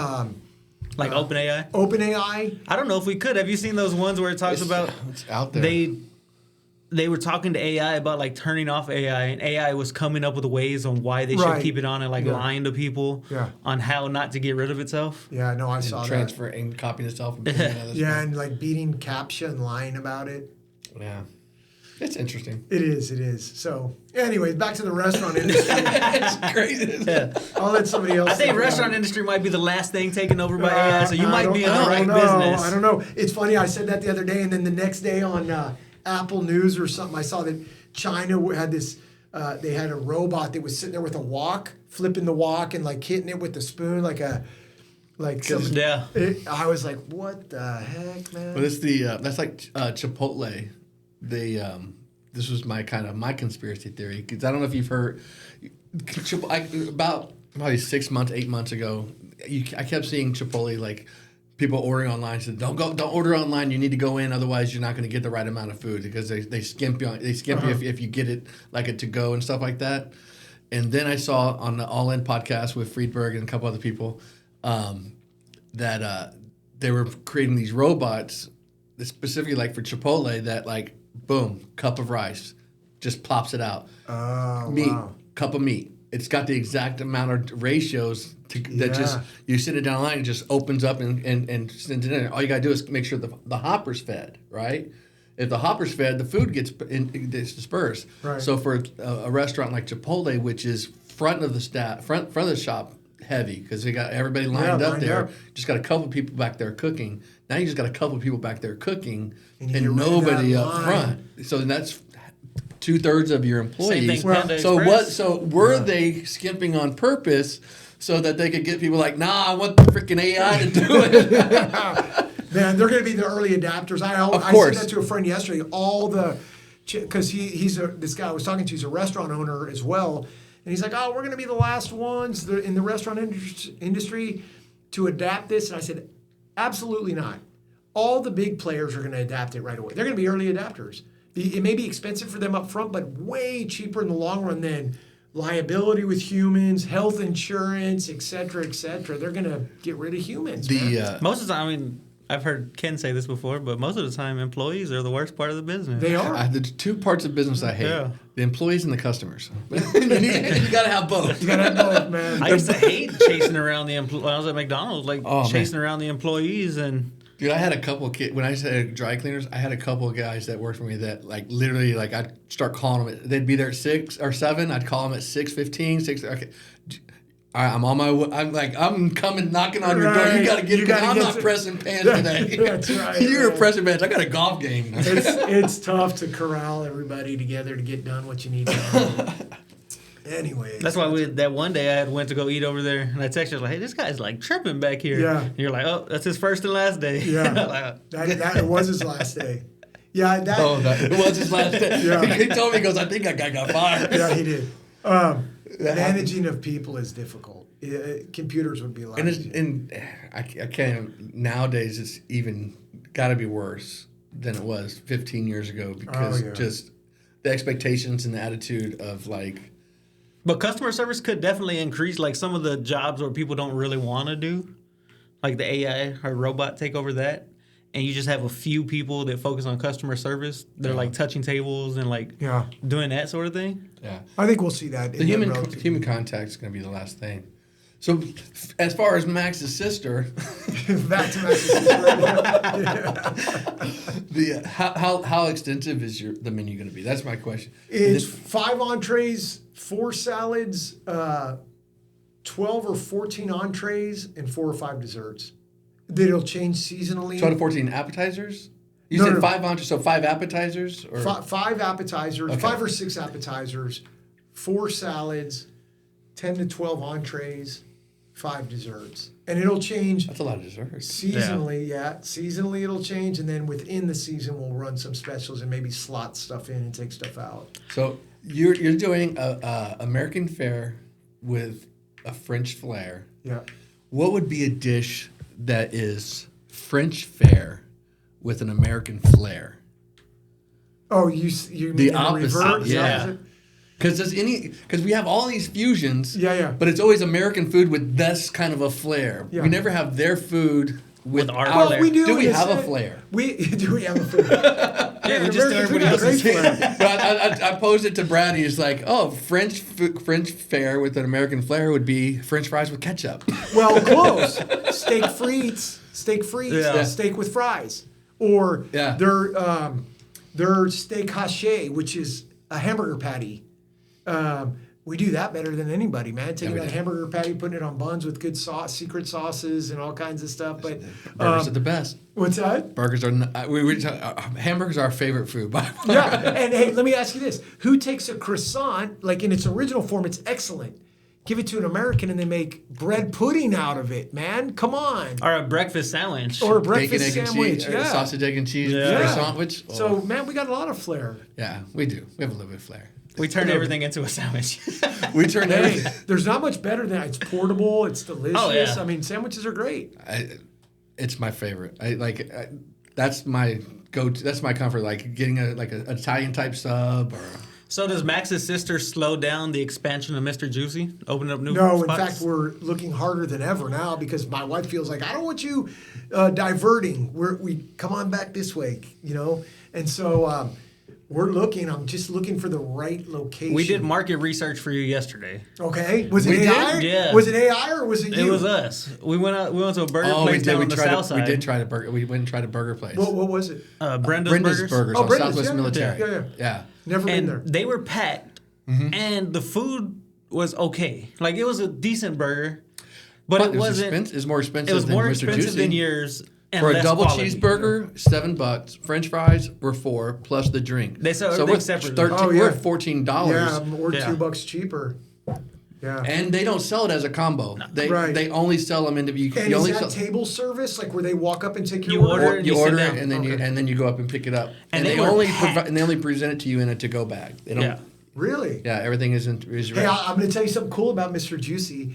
like OpenAI? OpenAI? I don't know if we could. Have you seen those ones where it talks about it's out there. They were talking to AI about like turning off AI, and AI was coming up with ways on why they should keep it on and like lying to people on how not to get rid of itself. Yeah, no, I saw that. Transferring, copying itself. And and like beating CAPTCHA and lying about it. Yeah. It's interesting. It is. So, anyways, back to the restaurant industry. It's crazy. Yeah. I'll let somebody else. I think restaurant industry might be the last thing taken over by AI, so you might be in the right business. I don't know. It's funny. I said that the other day, and then the next day on Apple News or something, I saw that China had this. They had a robot that was sitting there with a wok, flipping the wok and like hitting it with the spoon, I was like, what the heck, man? But it's that's like Chipotle. This was my conspiracy theory, because I don't know if you've heard about probably 8 months ago, I kept seeing Chipotle like people ordering online said, don't order online. You need to go in, otherwise you're not going to get the right amount of food because they skimp you. You if you get it like a to go and stuff like that. And then I saw on the All In podcast with Friedberg and a couple other people that they were creating these robots specifically like for Chipotle that like boom, cup of rice, just plops it out. Cup of meat. It's got the exact amount of ratios that just you send it down the line, it just opens up and sends it in. All you gotta do is make sure the hopper's fed, right? If the hopper's fed, the food gets dispersed. Right. So for a restaurant like Chipotle, which is front of the shop heavy because they got everybody lined up there. Just got a couple people back there cooking. Now you just got a couple people back there cooking and nobody up front. So that's 2/3 of your employees. So were they skimping on purpose so that they could get people like, nah, I want the freaking AI to do it? Man, they're going to be the early adapters. I said that to a friend yesterday. Because this guy I was talking to, he's a restaurant owner as well. And he's like, we're going to be the last ones in the restaurant industry to adapt this. And I said, absolutely not. All the big players are going to adapt it right away. They're going to be early adapters. It may be expensive for them up front, but way cheaper in the long run than liability with humans, health insurance, et cetera, et cetera. They're going to get rid of humans. Most of the time, I mean, I've heard Ken say this before, but most of the time, employees are the worst part of the business. They are. The two parts of business I hate, the employees and the customers. you got to have both. You got to have both, man. I used to hate chasing around the employees. When I was at McDonald's, chasing around the employees and... Dude, I had a couple of kids, when I said dry cleaners, I had a couple of guys that worked for me that like literally like I'd start calling them. They'd be there at 6 or 7. I'd call them at 6:15, 6. Okay. All right, I'm on my way. I'm coming knocking on your door. You got to get it. I'm not pressing pans today. That's right. You're pressing pans. I got a golf game. It's tough to corral everybody together to get done what you need done. Anyways. That's why that one day I went to go eat over there, and I texted like, hey, this guy's like tripping back here. Yeah. And you're like, oh, that's his first and last day. Yeah. That was his last day. Yeah. It was his last day. Yeah. He told me, he goes, I think that guy got fired. Yeah, he did. Managing of people is difficult. Computers would be a lot easier. And I can't, nowadays it's even got to be worse than it was 15 years ago because just the expectations and the attitude of like. But customer service could definitely increase like some of the jobs where people don't really want to do. Like the AI or robot take over that. And you just have a few people that focus on customer service. They're like touching tables and like doing that sort of thing. Yeah. I think we'll see that. The human contact is going to be the last thing. So as far as Max's sister. Back to Max's sister. How extensive is the menu going to be? That's my question. It's 5 entrees, 4 salads, 12 or 14 entrees, and 4 or 5 desserts. It'll change seasonally. 12 to 14 appetizers? You said 5 entrees, so 5 appetizers? Or? 5 appetizers, 5 or 6 appetizers, 4 salads, 10 to 12 entrees, 5 desserts. And it'll change. That's a lot of desserts. Seasonally, Seasonally it'll change, and then within the season we'll run some specials and maybe slot stuff in and take stuff out. So you're doing a American fare with a French flair. Yeah. What would be a dish that is French fare with an American flair? Oh, you mean the in opposite? Reverse? Yeah. Because we have all these fusions. Yeah. But it's always American food with this kind of a flair. Yeah. We never have their food with our flair. flair. We do. Do we have a flair? Do we have a flair? Yeah, we just do everybody else's flair. I posed it to Brad. He's like, "Oh, French fare with an American flair would be French fries with ketchup." Well, close. Steak frites, Yeah. steak with fries, or their steak haché, which is a hamburger patty. We do that better than anybody, man. Taking that hamburger patty, putting it on buns with good sauce, secret sauces, and all kinds of stuff. But burgers are the best. What's that? Burgers are hamburgers are our favorite food by far. Yeah, and hey, let me ask you this: who takes a croissant like in its original form? It's excellent. Give it to an American and they make bread pudding out of it, man. Come on. Or a breakfast sandwich. Or a breakfast Bacon, egg, sandwich. and cheese, sausage, egg, and cheese sandwich. Oh. So, man, we got a lot of flair. Yeah, we do. We have a little bit of flair. We turned everything into a sandwich. We turned everything. There's not much better than that. It's portable. It's delicious. Oh, yeah. I mean, sandwiches are great. It's my favorite. That's my go-to. That's my comfort. Like getting an Italian type sub or. So does Max's sister slow down the expansion of Mr. Juicy, opening up new No, spots? in fact, we're looking harder than ever now because my wife feels like, I don't want you diverting. We come on back this way, And so we're looking. I'm just looking for the right location. We did market research for you yesterday. Okay. Was it We AI? did? Yeah. Was it AI or was it you? It was us. We went to a burger Oh, place we did. down We on the tried. south side. We did try to burger. We went and tried a burger place. What was it? Brenda's Burgers. on Brenda's, Southwest yeah. Military. Yeah. Never been And there. they were packed, and the food was okay. Like, it was a decent burger, but it wasn't. It's more expensive. It was than more Mr. expensive Juicy. than yours. And For a less double quality. cheeseburger, $7. French fries were $4 plus the drink. They sell so everything we're separately. 13. Oh, yeah. We're at $14. Yeah, or Yeah. $2 cheaper. Yeah. And they don't sell it as a combo. Right. They only sell them individually. And You is only that sell, table service, like where they walk up and take your You order? order it. you You sit order down. it and then you go up and pick it up. And And they they were only packed. and they only present it to you in a to-go bag. They don't. Yeah. Really? Yeah, everything is Hey, ready. I'm going to tell you something cool about Mr. Juicy.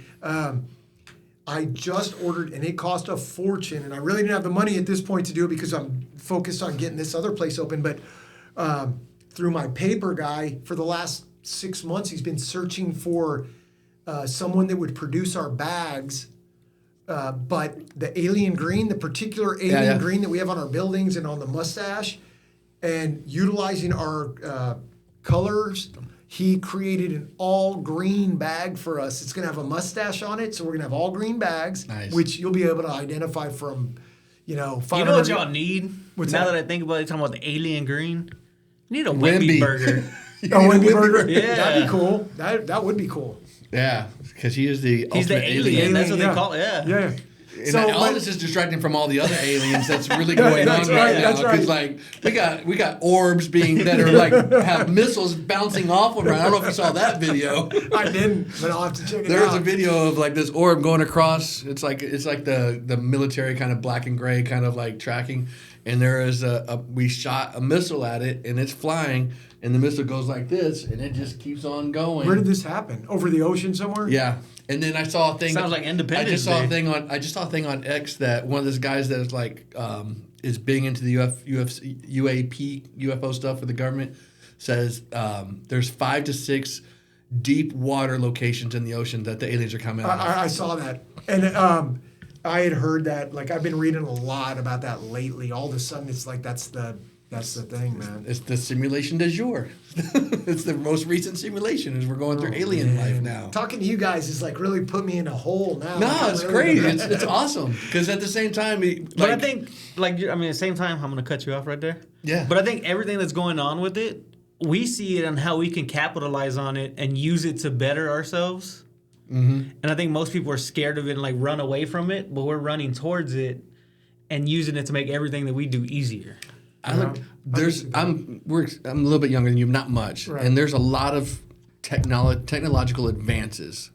I just ordered, and it cost a fortune, and I really didn't have the money at this point to do it because I'm focused on getting this other place open. But through my paper guy, for the last 6 months, he's been searching for someone that would produce our bags. But the alien green, the particular alien green that we have on our buildings and on the mustache, and utilizing our colors, he created an all green bag for us. It's going to have a mustache on it, so we're going to have all green bags, Nice. which you'll be able to identify from, 500. You know what y'all need? What's now that? that I think about it, talking about the alien green, you need a Wimby. Wimby burger. Oh, Wendy Burger? Yeah. That'd be cool. That would be cool. Yeah, because he is the He's the ultimate alien. That's what yeah. they call it. Yeah. Yeah. And all but- this is distracting from all the other aliens that's really going that's on right, right now. that's right. Because like we got orbs that are like have missiles bouncing off of. I don't know if you saw that video. I didn't, but I'll have to check it There's out. a video of like this orb going across. It's like the military kind of black and gray kind of like tracking. And there is we shot a missile at it and it's flying and the missile goes like this and it just keeps on going. Where did this happen? Over the ocean somewhere? Yeah. And then I saw a thing. Sounds like Independence I just saw Day. I just saw a thing on X that one of those guys that is like is big into the UFO stuff for the government says there's 5 to 6 deep water locations in the ocean that the aliens are coming out of. I saw that. And I had heard that. Like, I've been reading a lot about that lately. All of a sudden, it's like that's the thing, man. It's the simulation du jour. It's the most recent simulation as we're going through alien life now. Talking to you guys is like really put me in a hole now. No, Like, I'm it's really great. gonna- It's awesome because at the same time, But I think, at the same time, I'm going to cut you off right there. Yeah. But I think everything that's going on with it, we see it on how we can capitalize on it and use it to better ourselves. Mm-hmm. And I think most people are scared of it and like run away from it, but we're running towards it and using it to make everything that we do easier. I'm a little bit younger than you, not much, Right. and there's a lot of technological advances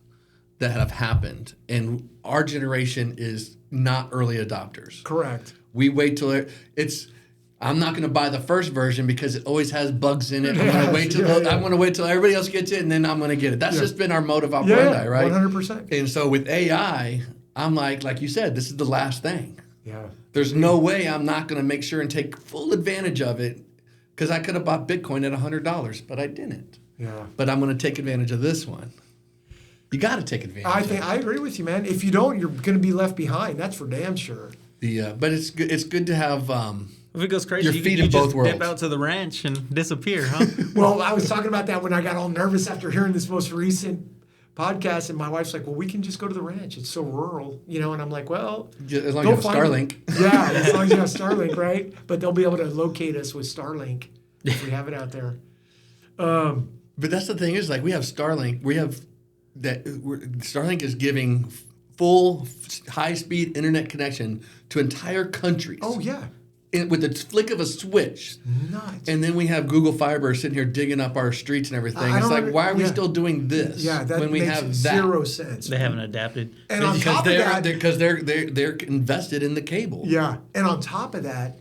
that have happened, and our generation is not early adopters. Correct. We wait till it's. I'm not going to buy the first version because it always has bugs in it. I'm going to wait till I'm going to wait till everybody else gets it, and then I'm going to get it. That's just been our mode of operandi, right? 100%. And so with AI, I'm like you said, this is the last thing. Yeah. There's no way I'm not going to make sure and take full advantage of it because I could have bought Bitcoin at $100, but I didn't. Yeah. But I'm going to take advantage of this one. You got to take advantage. I agree with you, man. If you don't, you're going to be left behind. That's for damn sure. But it's good. It's good to have. If it goes crazy, Your you feet can in just both worlds. dip out to the ranch and disappear, huh? Well, I was talking about that when I got all nervous after hearing this most recent podcast, and my wife's like, "Well, we can just go to the ranch. It's so rural, And I'm like, "Well, As long as go you have find- Starlink. Yeah, as long as you have Starlink, right? But they'll be able to locate us with Starlink if we have it out there. But that's the thing is like we have Starlink. We have that. Starlink is giving full high-speed internet connection to entire countries. Oh yeah, With the flick of a switch. nuts. And then we have Google Fiber sitting here digging up our streets and everything. I It's don't like, why are we yeah. still doing this? Yeah, that when we makes have that? zero sense. They haven't adapted. And on top of that, because they're invested in the cable. yeah, and on top of that,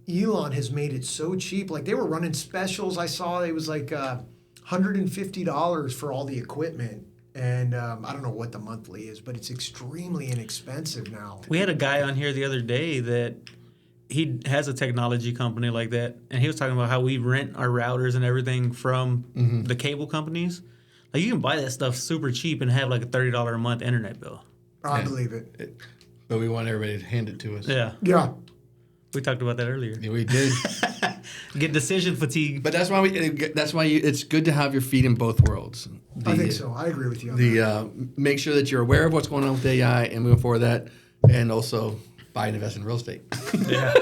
Elon has made it so cheap. Like they were running specials. I saw it was like $150 for all the equipment, And I don't know what the monthly is, but it's extremely inexpensive now. We had a guy on here the other day that he has a technology company like that, and he was talking about how we rent our routers and everything from the cable companies. Like, you can buy that stuff super cheap and have like a $30 a month internet bill. I believe it. But we want everybody to hand it to us. Yeah. Yeah. We talked about that earlier. Yeah, we did. Get decision fatigue. But that's why it's good to have your feet in both worlds. I think so. I agree with you on that. Make sure that you're aware of what's going on with AI and moving forward that, and also buy and invest in real estate. Yeah.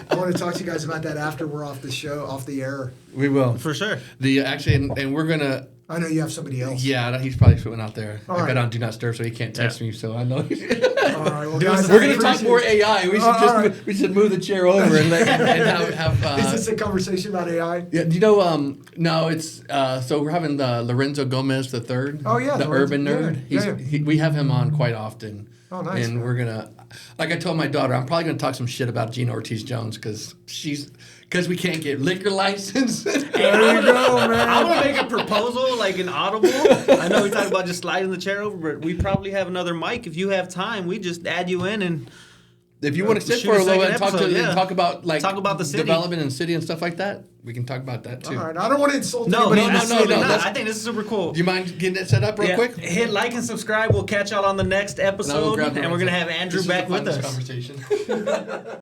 I want to talk to you guys about that after we're off the show, off the air. We will. For sure. And we're gonna. I know you have somebody else. Yeah, he's probably sitting out there. All I right. got on Do Not Disturb, so he can't text me. So I know. All right, well, guys, We're gonna talk more AI. We should move the chair over and have. Is this a conversation about AI? Yeah, do you know? No, it's so we're having Lorenzo Gomez the third. Oh, yeah, the Lorenzo, urban nerd. yeah. We have him on quite often. Oh, nice. And we're gonna, like I told my daughter, I'm probably gonna talk some shit about Gina Ortiz-Jones because we can't get liquor license. There you go, man. I want to make a proposal, like an audible. I know we talked about just sliding the chair over, but we probably have another mic. If you have time, we just add you in and. If you want to sit Shoot for a a little bit second and episode, talk about Talk about the city. development and city and stuff like that, we can talk about that too. All right, I don't want to insult No, anybody. absolutely no, not. let's- I think this is super cool. Do you mind getting it set up real quick? Hit like and subscribe. We'll catch y'all on the next And I will episode, grab the and we're gonna have Andrew This is back the with funnest us. Conversation.